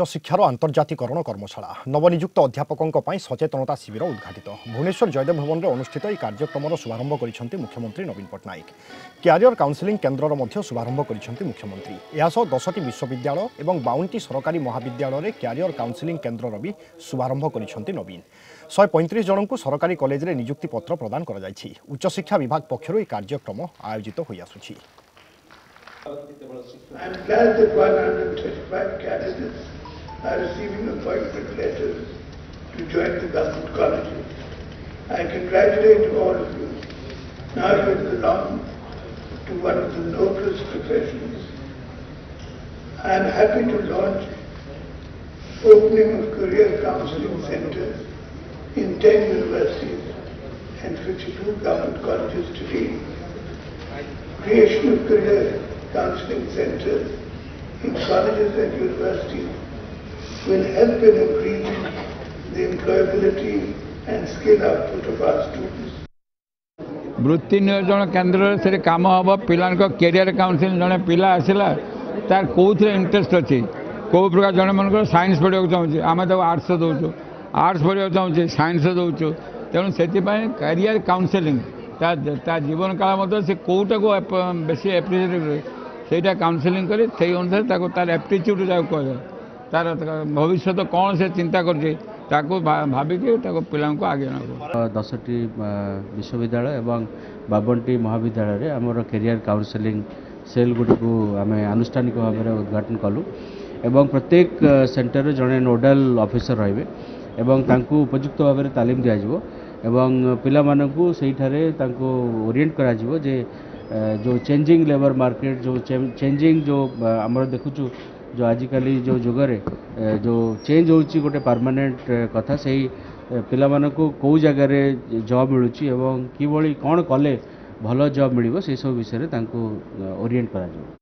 उच्चशिक्षार आंतर्जातिकरण कर्मशाला नवनियुक्त अध्यापकों सचेतनता शिविर उद्घाटित भुवनेश्वर जयदेव भवन में अनुष्ठित यह कार्यक्रम शुभारंभ कर मुख्यमंत्री नवीन पट्टनायक क्यारियर काउंसिलिंग केन्द्र शुभारंभ कर मुख्यमंत्री यासह 10टी विश्वविद्यालय और 52टी सरकारी महाविद्यालय क्यारियर काउंसिलिंग केन्द्र भी शुभारंभ कर नवीन 135 जन को सरकारी कॉलेज में नियुक्ति पत्र प्रदान कर उच्चशिक्षा विभाग पक्षर यह कार्यक्रम आयोजित हो आसुछि। are receiving appointment letters to join the government colleges. I congratulate all of you. Now you belong to one of the noblest professions. I am happy to launch opening of career counseling centers in 10 universities and 52 government colleges today. Creation of career counseling centers in colleges and universities will help in increasing the employability and skill output of our students. वृत्ति नियोजन केन्द्र से काम हम पिला career council जड़े पिला आसला तार कौन इंटरेस्ट अच्छी कौ प्रकार जन मन साइंस पढ़ा चाहूँ आम तो आर्ट्स दौचु आर्ट्स पढ़ा चाहूँ साइंस दौचु तेणु से कैरियर काउंसिलिंग जीवन काल मध्य से कौटा को बेसी एप्रिशिएट से काउंसिलिंग कर अनुसार तार एप्टीट्यूड कह तार भविष्य कौन से चिंता कर भाविक पिला आगे न 10टी विश्वविद्यालय और 52टी महाविद्यालय आमर कैरियर काउंसिलिंग सेल गुड़ी को आम आनुष्ठानिक भाव में उद्घाटन कलु एवं प्रत्येक सेंटर जड़े नोडाल ऑफिसर रहिबे एवं तांकु उपयुक्त भाव में तालीम दिज्व एवं पिला मानकु सेठारे तांकु ओरिएंट करा जिवो जे जो चेंजिंग लेबर मार्केट जो चेंजिंग जो आमर देखुचु जो आजिकल जो जुगरे जो चेंज होची गोटे परमानेंट कथा से पिला मानकु कौ जगार जॉब मिलुची एवं कि कौन कले भल जॉब मिलिबो से सब विषय तांकु ओरिएंट करा जिवो।